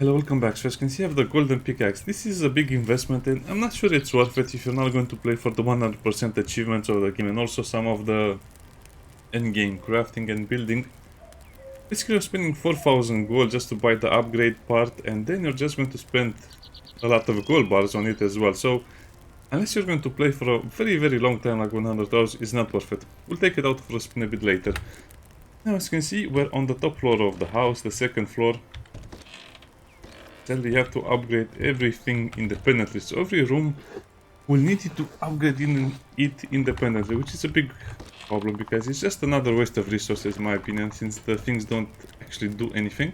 Hello, welcome back. So as you can see, I have the golden pickaxe. This is a big investment and I'm not sure it's worth it if you're not going to play for the 100% achievements of the game and also some of the endgame crafting and building. Basically, you're spending 4,000 gold just to buy the upgrade part, and then you're just going to spend a lot of gold bars on it as well. So unless you're going to play for a very long time, like 100 hours, it's not worth it. We'll take it out for a spin a bit later. Now as you can see, we're on the top floor of the house, the second floor. Then you have to upgrade everything independently. So every room will need you to upgrade it independently, which is a big problem because it's just another waste of resources in my opinion, since the things don't actually do anything.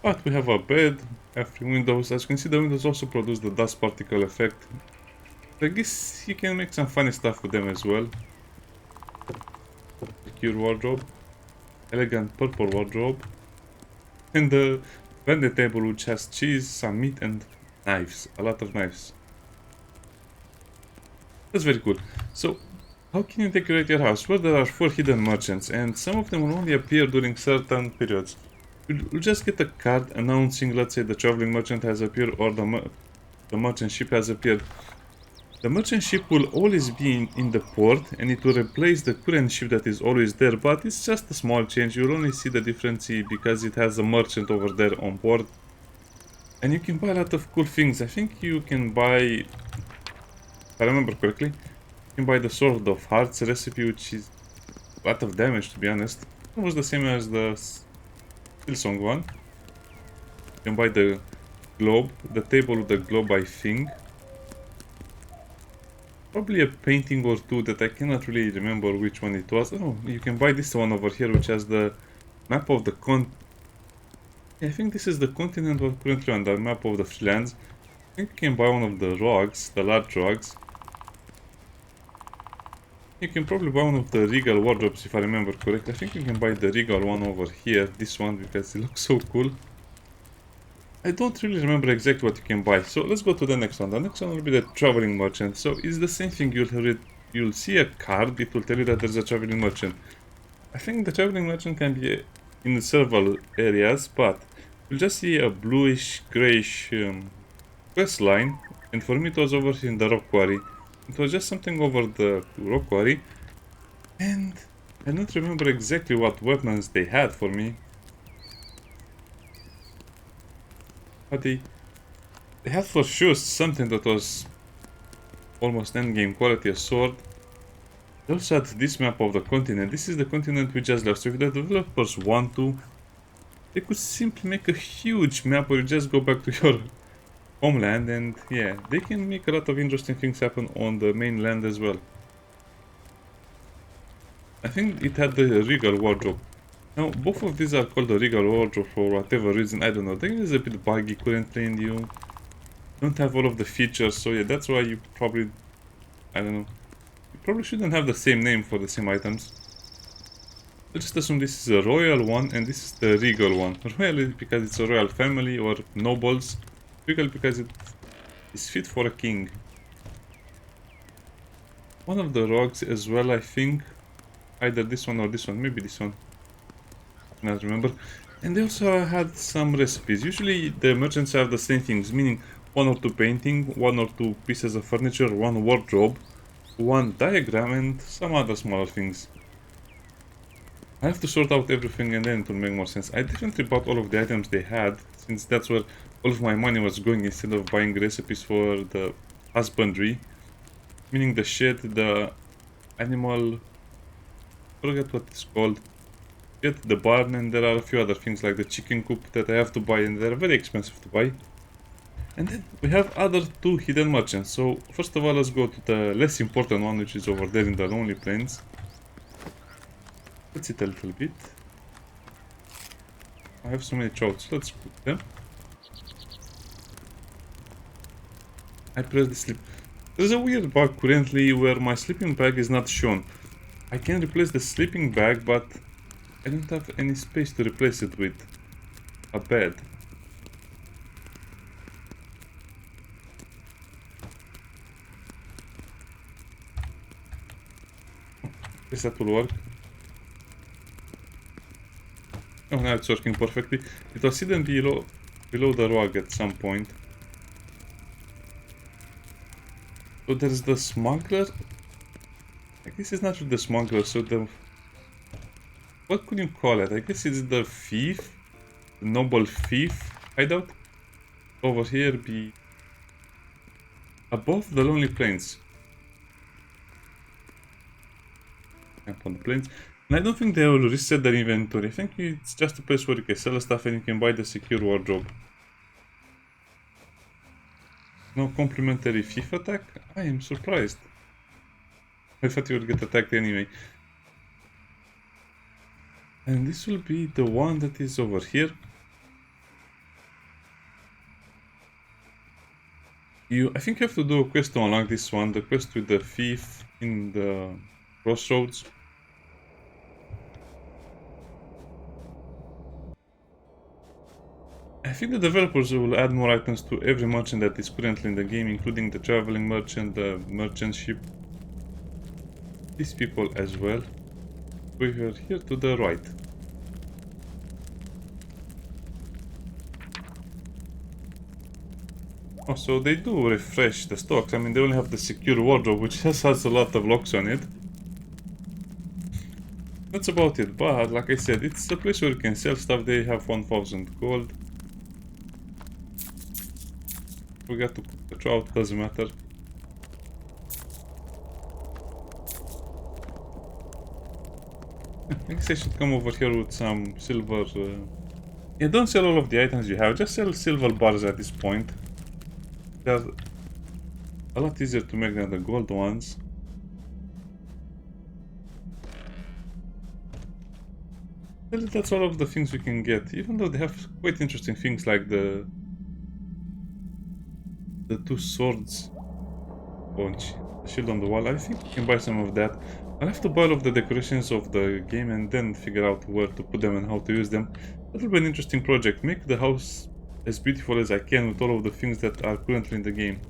But we have a bed, have 3 windows. As you can see, the windows also produce the dust particle effect. I guess you can make some funny stuff with them as well. Secure wardrobe, elegant purple wardrobe, and the vending table which has cheese, some meat and knives, a lot of knives. That's very cool. So, how can you decorate your house? Well, there are 4 hidden merchants, and some of them will only appear during certain periods. You'll just get a card announcing, let's say, the traveling merchant has appeared or the merchant ship has appeared. The merchant ship will always be in the port, and it will replace the current ship that is always there, but it's just a small change. You'll only see the difference because it has a merchant over there on board. And you can buy a lot of cool things. I think you can buy, if I remember correctly, you can buy the Sword of Hearts recipe, which is a lot of damage, to be honest. It was the same as the Silsong one. You can buy the globe, the table with the globe, I think. Probably a painting or two that I cannot really remember which one it was. Oh, you can buy this one over here, which has the map of the I think this is the continent we're currently on, the map of the Freelands. I think you can buy one of the rugs, the large rugs. You can probably buy one of the regal wardrobes if I remember correctly. I think you can buy the regal one over here, this one, because it looks so cool. I don't really remember exactly what you can buy, so let's go to the next one. The next one will be the traveling merchant. So it's the same thing. You'll see a card. It will tell you that there's a traveling merchant. I think the traveling merchant can be in several areas, but you'll just see a bluish grayish quest line, and for me it was over in the rock quarry. It was just something over the rock quarry, and I don't remember exactly what weapons they had for me, but they had for sure something that was almost endgame quality, a sword. They also had this map of the continent. This is the continent we just left, so if the developers want to, they could simply make a huge map where you just go back to your homeland, and yeah, they can make a lot of interesting things happen on the mainland as well. I think it had the regal wardrobe. Now, both of these are called the regal wardrobe for whatever reason, I don't know. The game is a bit buggy currently and you don't have all of the features, so yeah, that's why you probably, I don't know, you probably shouldn't have the same name for the same items. Let's just assume this is a royal one and this is the regal one. Royal is because it's a royal family or nobles. Regal because it is fit for a king. One of the rugs as well, I think. Either this one or this one, maybe this one. I cannot remember. And they also had some recipes. Usually the merchants have the same things, meaning 1 or 2 painting, 1 or 2 pieces of furniture, 1 wardrobe, 1 diagram, and some other smaller things. I have to sort out everything and then it will make more sense. I definitely bought all of the items they had, since that's where all of my money was going instead of buying recipes for the husbandry. Meaning the shed, the animal, I forget what it's called. Get the barn, and there are a few other things like the chicken coop that I have to buy, and they're very expensive to buy. And then we have other 2 hidden merchants. So first of all, let's go to the less important one, which is over there in the Lonely Plains. Let's eat a little bit. I have so many trouts, let's cook them. I press the sleep. There's a weird bug currently where my sleeping bag is not shown. I can replace the sleeping bag, but I don't have any space to replace it with a bed. Guess that will work. Oh, now it's working perfectly. It was hidden below the rug at some point. So there's the smuggler. I guess it's not really the smuggler, so the... What could you call it? I guess it's the thief. The noble thief hideout. Over here be... above the lonely plains. Camp on the plains. And I don't think they will reset their inventory. I think it's just a place where you can sell stuff and you can buy the secure wardrobe. No complimentary thief attack? I am surprised. I thought you would get attacked anyway. And this will be the one that is over here. I think you have to do a quest to unlock this one. The quest with the thief in the crossroads. I think the developers will add more items to every merchant that is currently in the game, including the traveling merchant, the merchant ship. These people as well. We are here to the right. Oh, so they do refresh the stocks. I mean, they only have the secure wardrobe, which has a lot of locks on it. That's about it, but like I said, it's a place where you can sell stuff. They have 1000 gold. Forgot to put the trout, doesn't matter. I guess I should come over here with some silver. Yeah, don't sell all of the items you have, just sell silver bars at this point. They're a lot easier to make than the gold ones. Really, that's all of the things we can get, even though they have quite interesting things like the two swords. Bunch. The shield on the wall. I think we can buy some of that. I'll have to buy all of the decorations of the game and then figure out where to put them and how to use them. That'll be an interesting project. Make the house as beautiful as I can with all of the things that are currently in the game.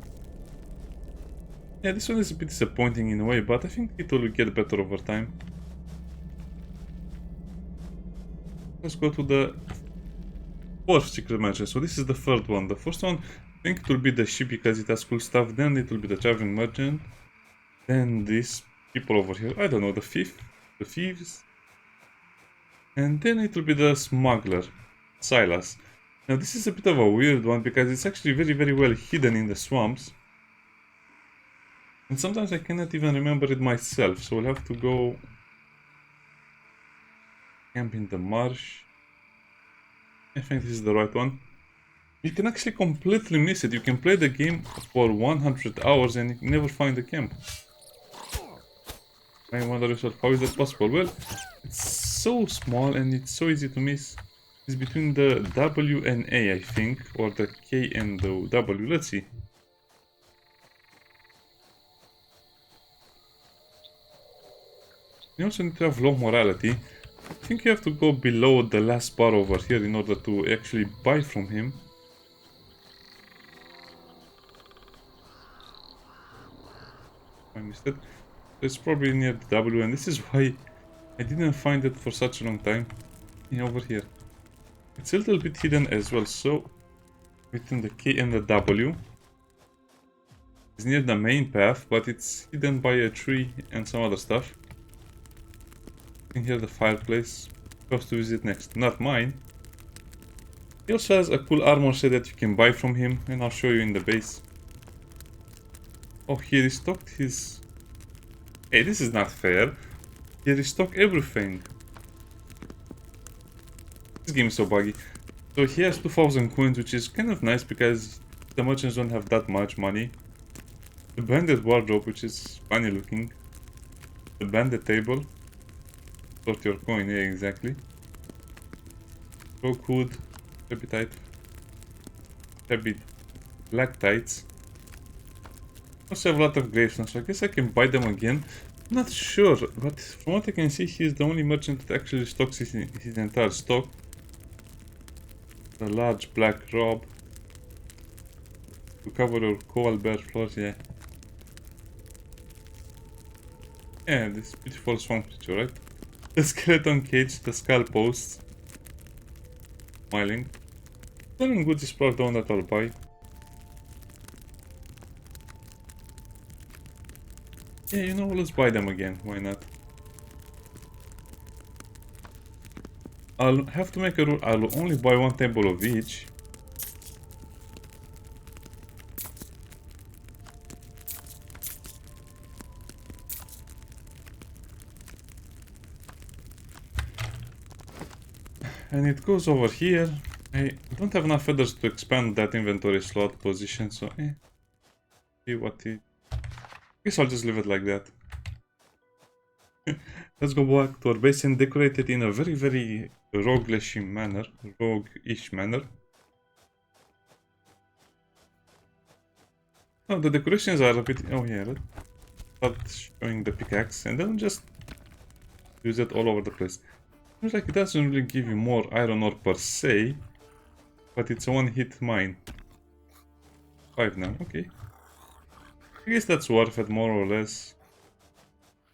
Yeah, this one is a bit disappointing in a way, but I think it will get better over time. Let's go to the fourth secret mansion. So this is the third one. The first one, I think it will be the ship because it has cool stuff. Then it will be the traveling merchant. Then these people over here. I don't know, the thieves. And then it will be the smuggler, Silas. Now this is a bit of a weird one because it's actually very, very well hidden in the swamps. And sometimes I cannot even remember it myself, so we'll have to go camp in the marsh. I think this is the right one. You can actually completely miss it. You can play the game for 100 hours and you never find the camp. I wonder yourself, how is that possible? Well, it's so small and it's so easy to miss. It's between the W and A, I think, or the K and the W. Let's see. You also need to have low morality. I think you have to go below the last bar over here in order to actually buy from him. I missed it. It's probably near the W, and this is why I didn't find it for such a long time. Yeah, over here. It's a little bit hidden as well, so between the K and the W. It's near the main path, but it's hidden by a tree and some other stuff. In here the fireplace. Supposed to visit next. Not mine. He also has a cool armor set that you can buy from him, and I'll show you in the base. Oh, he restocked his... Hey, this is not fair. He restocked everything. This game is so buggy. So he has 2000 coins, which is kind of nice because the merchants don't have that much money. The banded wardrobe, which is funny looking. The banded table. Sort your coin, yeah, exactly. Rogue hood, heavy tight, heavy black tights. Also have a lot of gravestones, so I guess I can buy them again. I'm not sure, but from what I can see, he's the only merchant that actually stocks his entire stock. The large black robe to cover your coal bare floors, yeah. Yeah, this beautiful swamp picture, right? The skeleton cage, the skull posts. smiling. Selling goods is probably the one that I'll buy. Yeah, you know, let's buy them again. Why not? I'll have to make a rule. I'll only buy one table of each. And it goes over here. I don't have enough feathers to expand that inventory slot position, so see what it... Guess I'll just leave it like that. Let's go back to our base and decorate it in a very, very roguish manner. Rogue-ish manner. Oh, the decorations are a bit... Oh yeah, let's start showing the pickaxe and then just use it all over the place. Seems like it doesn't really give you more iron ore per se, but it's a one-hit mine. 5 now, okay. I guess that's worth it, more or less.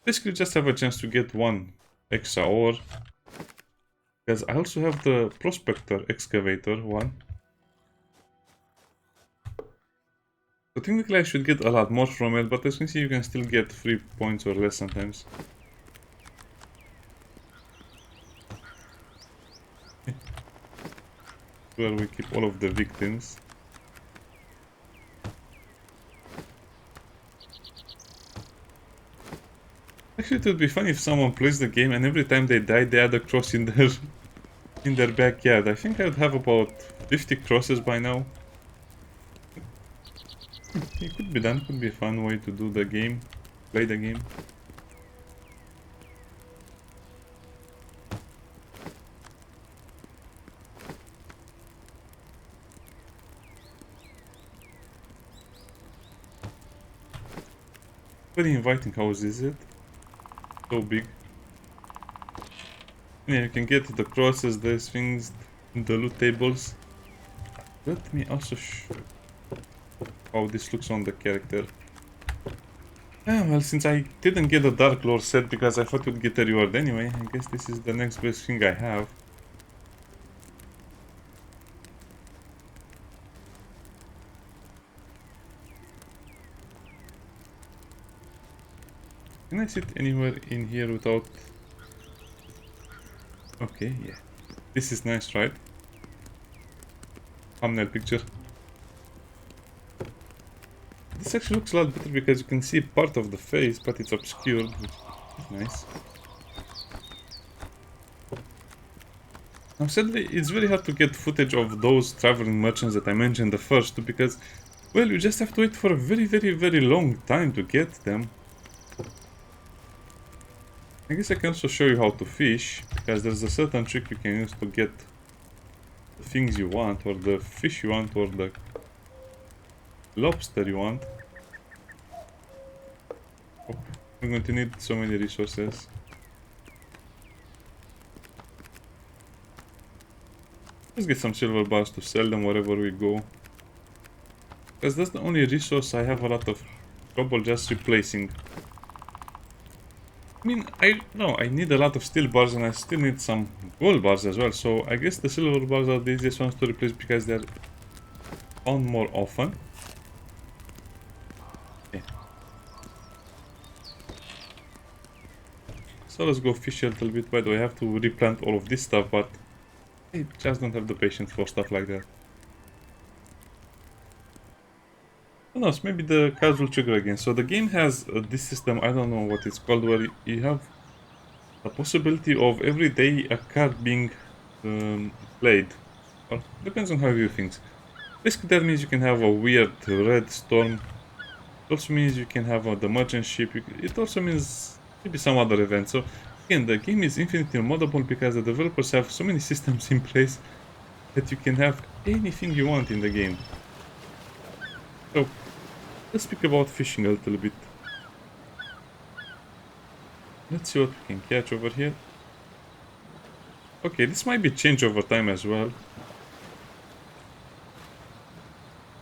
Basically just have a chance to get one extra ore. Because I also have the prospector excavator one. So technically I should get a lot more from it, but as you can see you can still get 3 points or less sometimes. Where we keep all of the victims. Actually, it would be fun if someone plays the game and every time they die, they add a cross in their backyard. I think I would have about 50 crosses by now. It could be done. Could be a fun way to do the game, play the game. Very inviting house, is it? So big. Yeah, you can get the crosses, these things, the loot tables. Let me also show how this looks on the character. Ah, well, since I didn't get a Dark Lord set because I thought it would get a reward anyway, I guess this is the next best thing I have. Can I sit anywhere in here without... Okay, yeah. This is nice, right? Thumbnail picture. This actually looks a lot better because you can see part of the face, but it's obscured, which is nice. Now sadly, it's very hard to get footage of those traveling merchants that I mentioned the first two because, well, you just have to wait for a very, very, very long time to get them. I guess I can also show you how to fish, because there's a certain trick you can use to get the things you want, or the fish you want, or the lobster you want. Oh, we're going to need so many resources. Let's get some silver bars to sell them wherever we go. Because that's the only resource I have a lot of trouble just replacing. I mean, I need a lot of steel bars and I still need some gold bars as well. So I guess the silver bars are the easiest ones to replace because they're found more often. Okay. So let's go fish a little bit. By the way, I have to replant all of this stuff, but I just don't have the patience for stuff like that. Who knows, maybe the cards will trigger again. So the game has this system, I don't know what it's called, where you have the possibility of every day a card being played. Or depends on how you view things. Basically that means you can have a weird red storm. It also means you can have the merchant ship. It also means maybe some other event. So again, the game is infinitely moddable because the developers have so many systems in place that you can have anything you want in the game. So let's speak about fishing a little bit. Let's see what we can catch over here. Okay, this might be changed over time as well.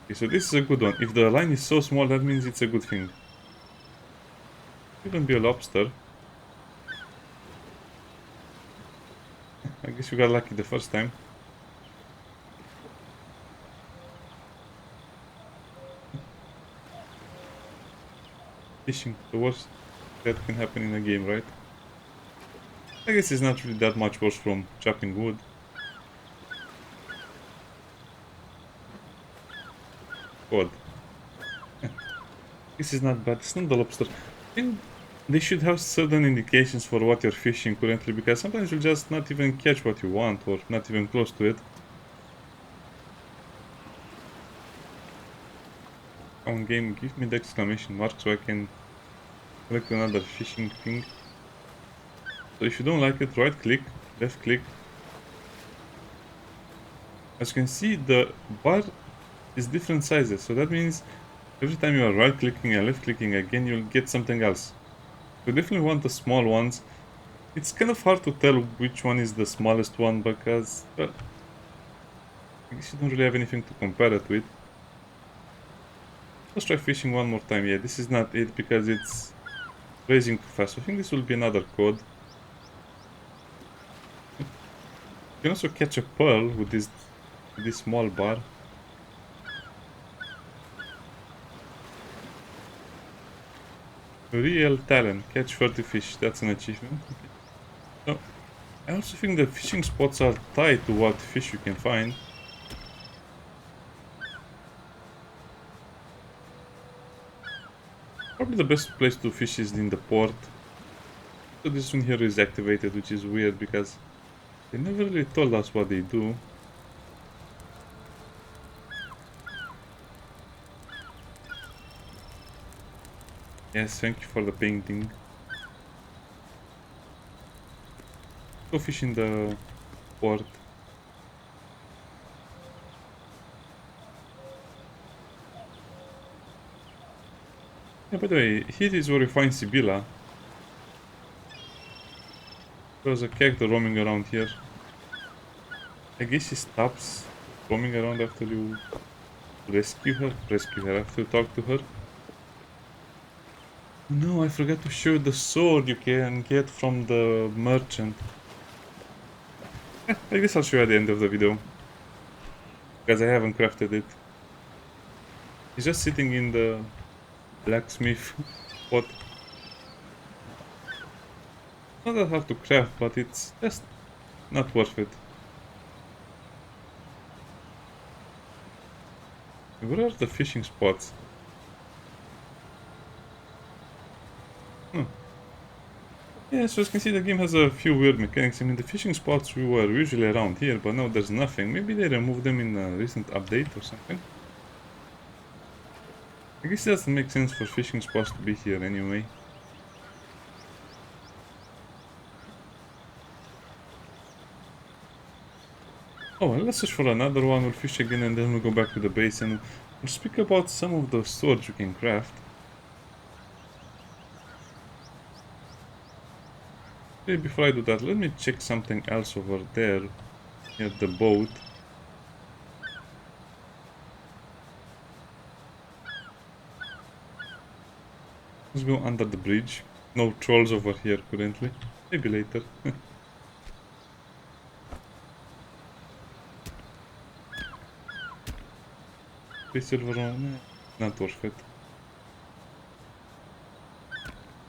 Okay, so this is a good one. If the line is so small, that means it's a good thing. Even be a lobster. I guess we got lucky the first time. fishing. The worst that can happen in a game, right? I guess it's not really that much worse from chopping wood. God, this is not bad. It's not the lobster. I think they should have certain indications for what you're fishing currently, because sometimes you'll just not even catch what you want or not even close to it. On game, give me the exclamation mark so I can select another fishing thing. So if you don't like it, right click, left click. As you can see, the bar is different sizes. So that means every time you are right clicking and left clicking again, you'll get something else. You definitely want the small ones. It's kind of hard to tell which one is the smallest one because, well, I guess you don't really have anything to compare it with. Let's try fishing one more time. Yeah, this is not it because it's raising too fast. So I think this will be another code. You can also catch a pearl with this small bar. Real talent. Catch 30 fish. That's an achievement. Okay. So, I also think the fishing spots are tied to what fish you can find. Probably the best place to fish is in the port. So this one here is activated, which is weird because they never really told us what they do. Yes, thank you for the painting. Go fish in the port. Yeah, by the way, here is where you find Sibylla. There's a character roaming around here. I guess she stops roaming around after you rescue her. Rescue her after you talk to her. No, I forgot to show the sword you can get from the merchant. I guess I'll show you at the end of the video. Because I haven't crafted it. He's just sitting in the blacksmith pot. Not that hard to craft, but it's just not worth it. Where are the fishing spots? Hmm. Yeah, so as you can see, the game has a few weird mechanics. I mean, the fishing spots were usually around here, but now there's nothing. Maybe they removed them in a recent update or something. I guess it doesn't make sense for fishing spots to be here anyway. Oh, well, let's search for another one. We'll fish again and then we'll go back to the base and we'll speak about some of the swords you can craft. Okay, before I do that, let me check something else over there near the boat. Let's go under the bridge. No trolls over here currently. Maybe later. 3 silver on not worth it.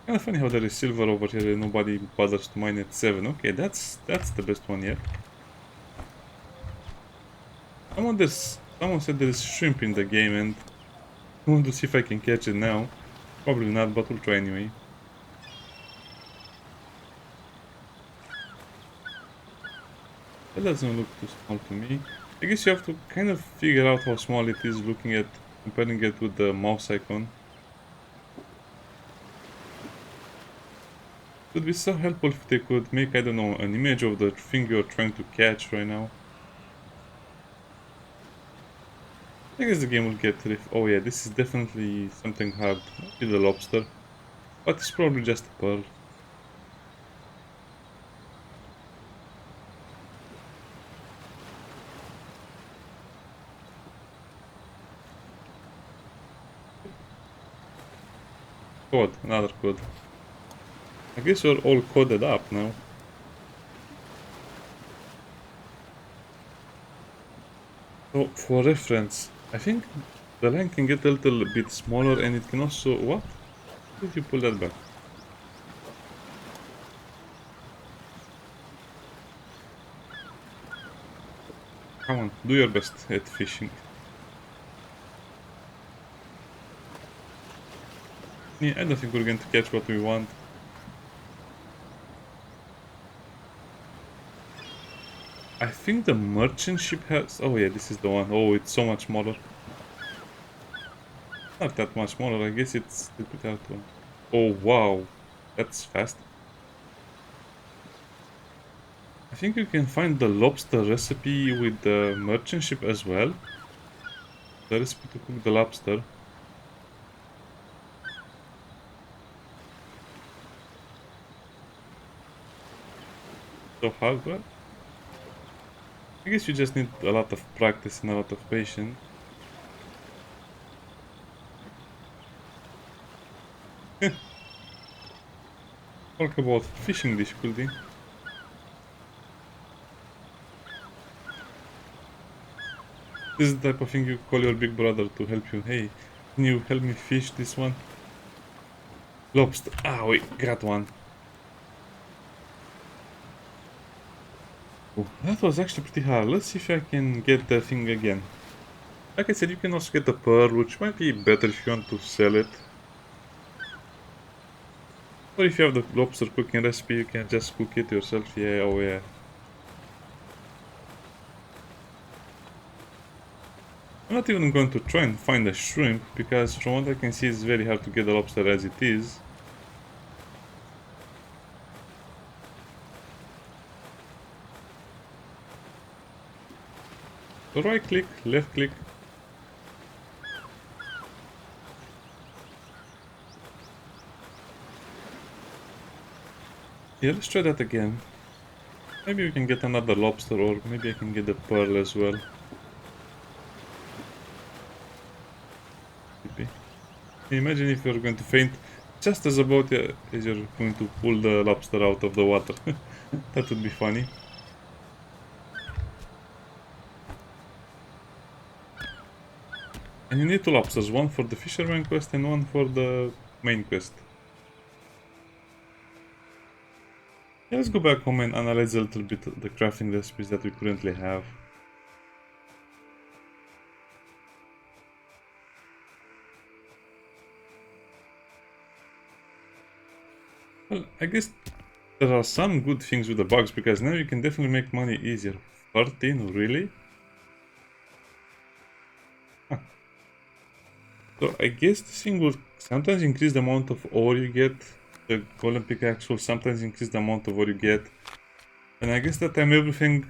Kind of funny how there is silver over here and nobody bothers to mine at 7. Okay, that's the best one yet. Someone said there is shrimp in the game and I want to see if I can catch it now. Probably not, but we'll try anyway. That doesn't look too small to me. I guess you have to kind of figure out how small it is comparing it with the mouse icon. It would be so helpful if they could make, I don't know, an image of the thing you're trying to catch right now. I guess the game will get oh yeah, this is definitely something hard. Maybe the lobster. But it's probably just a pearl. Code, another code. I guess we're all coded up now. So, for reference, I think the line can get a little bit smaller and it can also... What? Did you pull that back? Come on, do your best at fishing. Yeah, I don't think we're going to catch what we want. I think the merchant ship has... Oh yeah, this is the one. Oh, it's so much smaller. Not that much smaller, I guess it's a bit out one. Oh wow, that's fast. I think you can find the lobster recipe with the merchant ship as well. The recipe to cook the lobster. So hard, but I guess you just need a lot of practice and a lot of patience. Talk about fishing difficulty. This is the type of thing you call your big brother to help you. Hey, can you help me fish this one? Lobster. Ah, we got one. Oh, that was actually pretty hard. Let's see if I can get the thing again. Like I said, you can also get a pearl, which might be better if you want to sell it. Or if you have the lobster cooking recipe, you can just cook it yourself. Yeah, oh yeah. I'm not even going to try and find a shrimp, because from what I can see, it's very hard to get a lobster as it is. So right click, left click. Yeah, let's try that again. Maybe we can get another lobster, or maybe I can get the pearl as well. Maybe. Imagine if you're going to faint just as about as you're going to pull the lobster out of the water. That would be funny. And you need two lobsters, one for the fisherman quest and one for the main quest. Yeah, let's go back home and analyze a little bit the crafting recipes that we currently have. Well, I guess there are some good things with the bugs, because now you can definitely make money easier. 13, really? Huh. So I guess this thing will sometimes increase the amount of ore you get. The golden pickaxe will sometimes increase the amount of ore you get. And I guess that time everything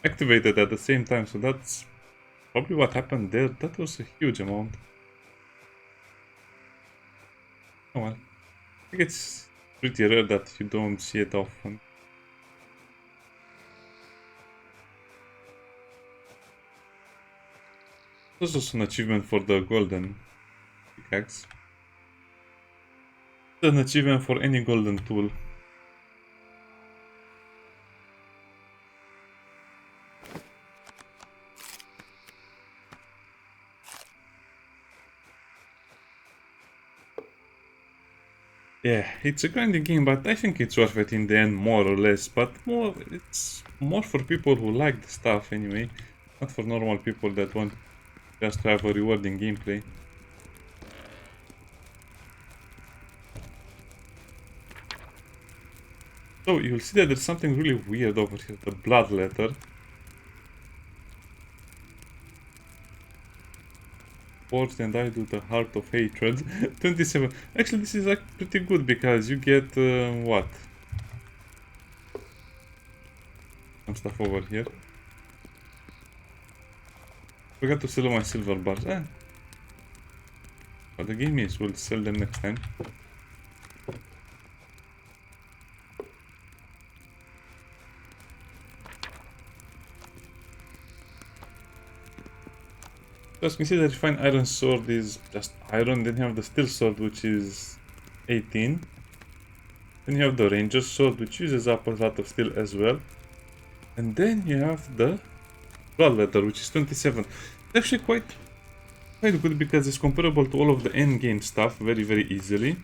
activated at the same time, so that's probably what happened there. That was a huge amount. Oh well. I think it's pretty rare that you don't see it often. There's also an achievement for the golden pickaxe. An achievement for any golden tool. Yeah, it's a grinding game, but I think it's worth it in the end, more or less. But it's more for people who like the stuff anyway, not for normal people that want just to have a rewarding gameplay. So you'll see that there's something really weird over here, the blood letter. Forged and I do the heart of hatred. 27. Actually, this is like pretty good, because you get what? Some stuff over here. Forgot to sell my silver bars. But the game is, we'll sell them next time. So as you can see, the refined iron sword is just iron. Then you have the steel sword, which is 18. Then you have the ranger sword, which uses up a lot of steel as well. And then you have the blood letter, which is 27. It's actually quite good, because it's comparable to all of the end game stuff very, very easily.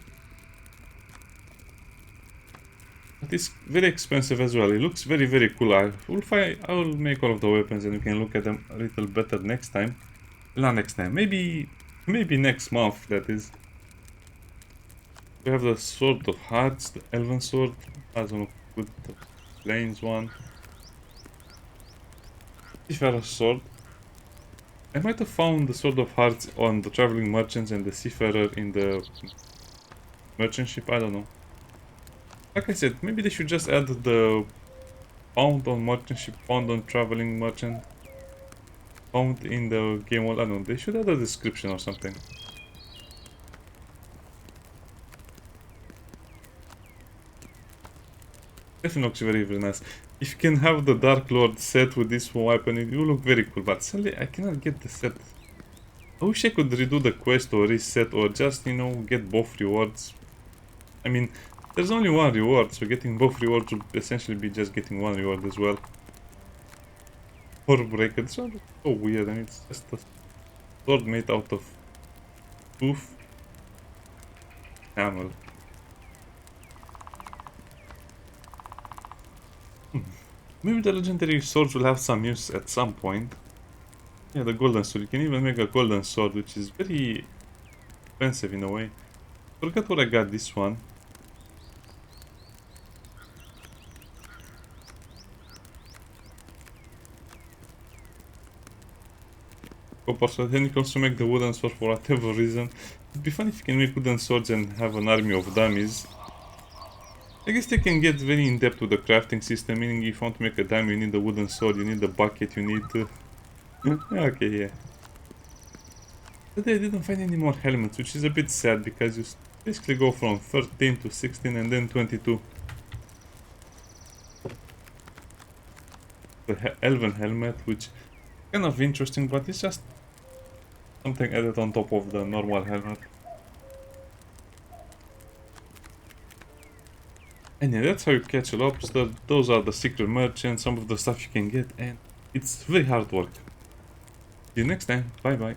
But it's very expensive as well. It looks very, very cool. I will make all of the weapons and we can look at them a little better next time. Not next time. Maybe next month, that is. We have the Sword of Hearts, the Elven Sword. I don't know, with the Plains one. Seafarer's Sword. I might have found the Sword of Hearts on the Traveling Merchants and the Seafarer in the merchant ship. I don't know. Like I said, maybe they should just add the found on merchant ship, found on traveling merchant, found in the game world. I don't know. They should add a description or something. Definitely looks very, very nice. If you can have the Dark Lord set with this weapon, it will look very cool. But sadly, I cannot get the set. I wish I could redo the quest or reset or just, you know, get both rewards. I mean, there's only one reward, so getting both rewards would essentially be just getting one reward as well. Or break it. So weird. I mean, it's just a sword made out of tooth camel. Maybe the legendary swords will have some use at some point. Yeah, the golden sword. You can even make a golden sword, which is very expensive in a way. Forgot where I got this one. Copper sword. Then you can also make the wooden sword for whatever reason. It'd be fun if you can make wooden swords and have an army of dummies. I guess they can get very in-depth with the crafting system, meaning if you want to make a dummy, you need a wooden sword, you need a bucket, you need to... Okay, yeah. But I didn't find any more helmets, which is a bit sad, because you basically go from 13 to 16 and then 22. The elven helmet, which is kind of interesting, but it's just something added on top of the normal helmet. And yeah, that's how you catch a lobster. Those are the secret merchants, some of the stuff you can get, and it's very hard work. See you next time. Bye bye.